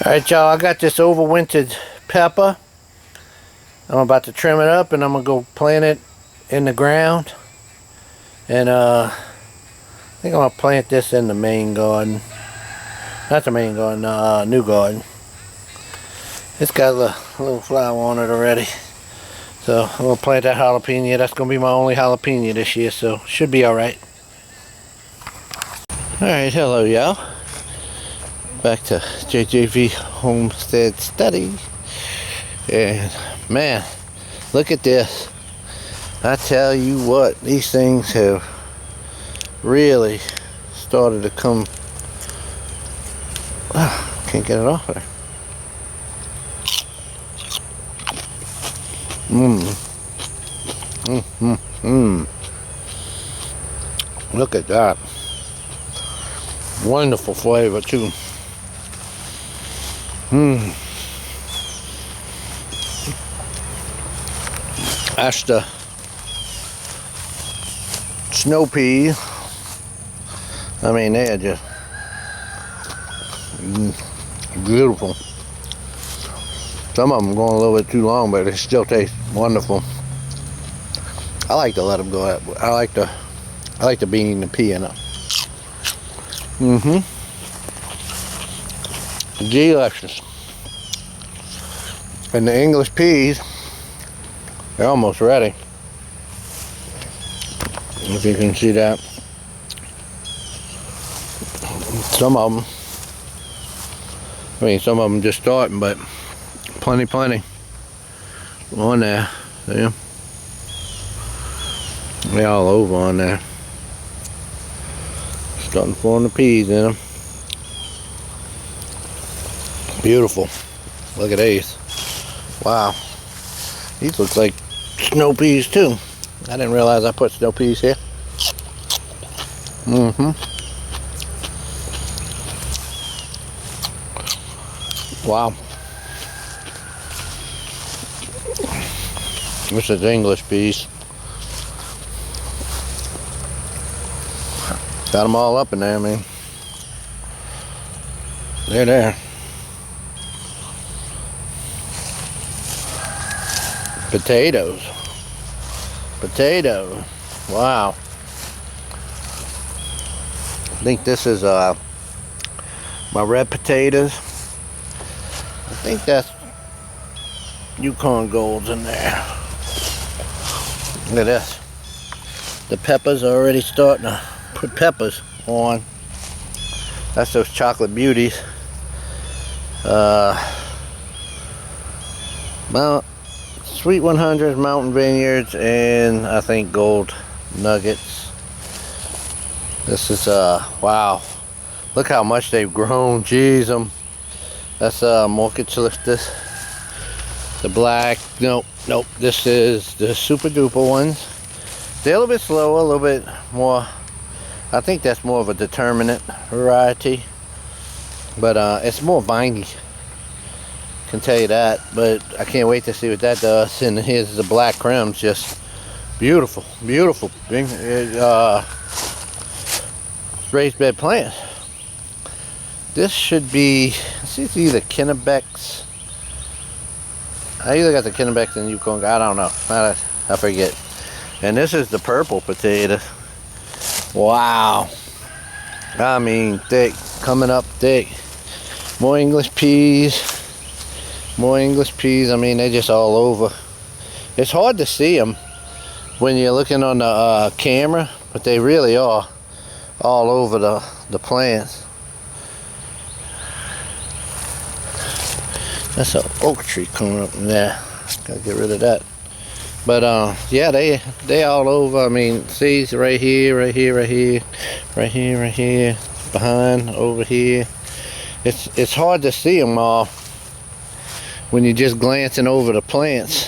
Alright y'all, I got this overwintered pepper. I'm about to trim it up and I'm going to go plant it in the ground. And I think I'm going to plant this in the main garden. Not the main garden, new garden. It's got a little flower on it already. So I'm going to plant that jalapeno. That's going to be my only jalapeno this year, so should be alright. Alright, hello y'all. Back to JJV Homestead Study. And man, look at this. I tell you what, these things have really started to come. Can't get it off there. Look at that. Wonderful flavor too. That's the snow peas. I mean, they're just beautiful. Some of them going a little bit too long, but they still taste wonderful. I like to let them go. I like the bean and the pea in them. Delicious. And the English peas, they're almost ready. If you can see that. Some of them just starting, but plenty on there. See? They're all over on there. Starting to form the peas in them. Beautiful. Look at these. Wow. These look like snow peas too. I didn't realize I put snow peas here. Wow. This is English peas. Got them all up in there, man. They're there. Potatoes. Wow. I think this is my red potatoes. I think that's Yukon Golds in there. Look at this. The peppers are already starting to put peppers on. That's those chocolate beauties. Sweet 100 Mountain Vineyards, and I think Gold Nuggets. This is wow. Look how much they've grown. Jeez, that's Mortgagelicious. The black. Nope. This is the super duper ones. They're a little bit slower, a little bit more. I think that's more of a determinate variety, but it's more viney. Can tell you that, but I can't wait to see what that does. And here's the black crims, just beautiful raised bed plants. This should be, it's either Kennebecs. I either got the Kennebecs and Yukon, I don't know, I forget. And this is the purple potato. Wow, I mean thick, coming up thick. More English peas. I mean, they're just all over. It's hard to see them when you're looking on the camera, but they really are all over the plants. That's an oak tree coming up in there. Gotta get rid of that. But yeah, they all over. I mean, see, right here, behind, over here. It's hard to see them all when you're just glancing over the plants.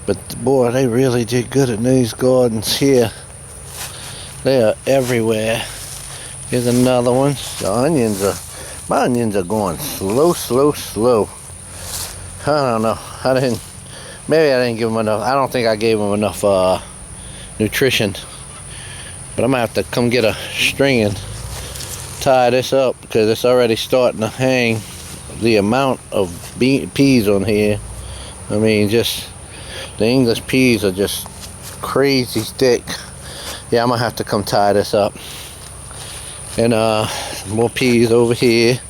But boy, they really did good in these gardens here. They are everywhere. Here's another one. My onions are going slow. I don't know. Maybe I didn't give them enough. I don't think I gave them enough nutrition. But I'm gonna have to come get a string and tie this up because it's already starting to hang the amount of peas on here. I mean, just the English peas are just crazy thick. Yeah, I'm gonna have to come tie this up. And more peas over here.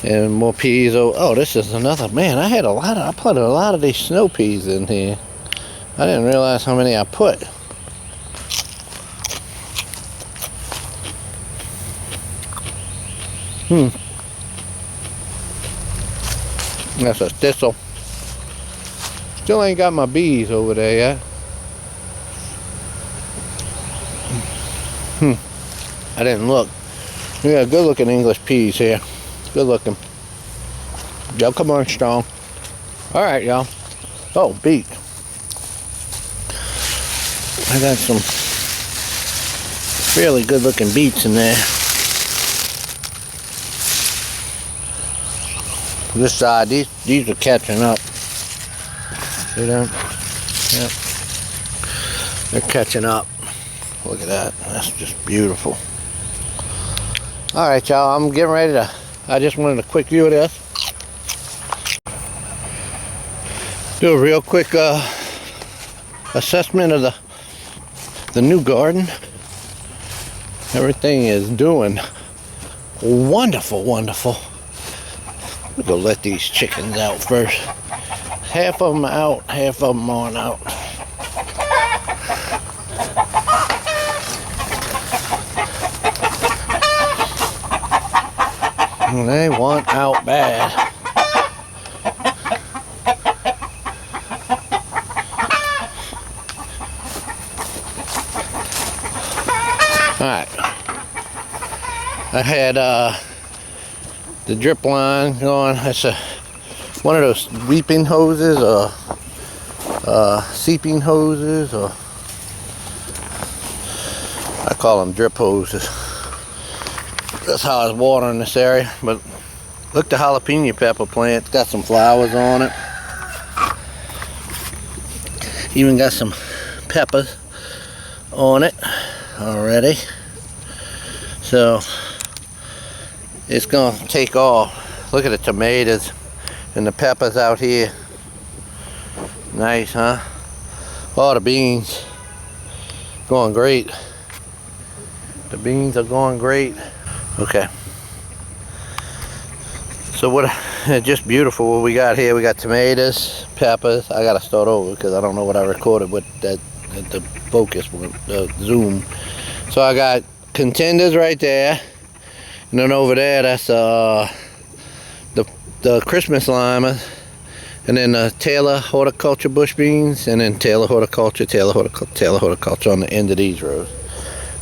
And more peas. Oh, this is another. Man, I put a lot of these snow peas in here. I didn't realize how many I put. That's a thistle. Still ain't got my bees over there yet. I didn't look. We got good looking English peas here. Good looking. Y'all come on strong. Alright, y'all. Oh, beet. I got some fairly good looking beets in there. This side, these are catching up. See that? Yep. They're catching up. Look at that. That's just beautiful. Alright, y'all. I'm getting ready to. I just wanted a quick view of this. Do a real quick assessment of the new garden. Everything is doing wonderful, wonderful. We'll go let these chickens out first. Half of them out, half of them aren't out. They want out bad. Alright. I had the drip line going. That's one of those weeping hoses or seeping hoses, or I call them drip hoses. That's how I was watering this area. But look, the jalapeno pepper plant. It's got some flowers on it. Even got some peppers on it already. So it's gonna take off. Look at the tomatoes and the peppers out here. Nice, huh? Oh, the beans going great. The beans are going great. Okay. So what? Just beautiful what we got here. We got tomatoes, peppers. I gotta start over because I don't know what I recorded with the focus, the zoom. So I got contenders right there, and then over there that's the Christmas lima, and then Taylor horticulture bush beans, and then Taylor horticulture on the end of these rows.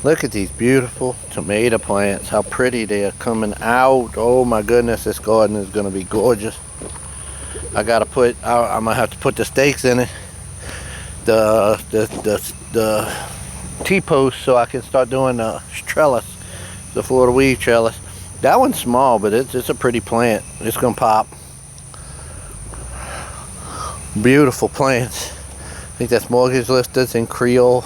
Look at these beautiful tomato plants, how pretty they are coming out. Oh my goodness, this garden is going to be gorgeous. I'm going to have to put the stakes in it, the T-posts, so I can start doing the trellis, the Florida weave trellis. That one's small, but it's a pretty plant. It's going to pop. Beautiful plants. I think that's mortgage lifters and Creole.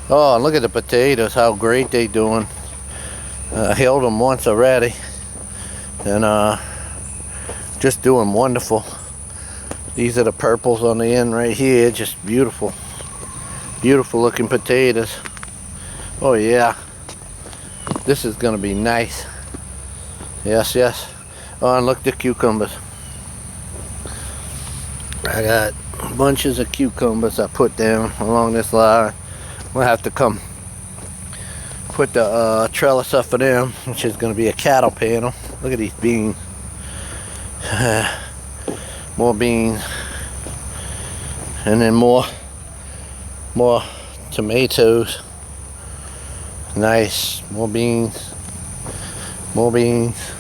Oh, and look at the potatoes, how great they doing. I held them once already, and just doing wonderful. These are the purples on the end right here, just beautiful. Beautiful looking potatoes. Oh yeah, this is gonna be nice. Yes, yes. Oh, and look at the cucumbers. I got bunches of cucumbers I put down along this line. We'll have to come put the trellis up for them, which is going to be a cattle panel. Look at these beans. More beans. And then more tomatoes. Nice. More beans. More beans.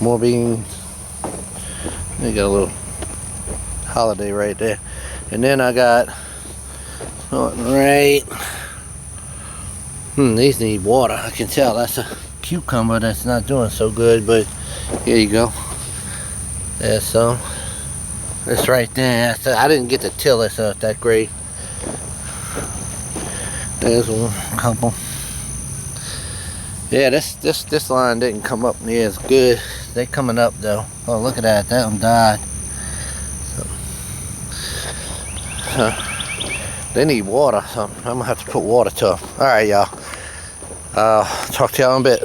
More beans. They got a little holiday right there. And then I got right. These need water. I can tell that's a cucumber that's not doing so good, but here you go. There's some. It's right there. I didn't get to till this up that great. There's a couple. Yeah, this line didn't come up near as good. They coming up though. Oh, look at that. That one died. They need water, so I'm gonna have to put water to them. All right, y'all. Talk to y'all in a bit.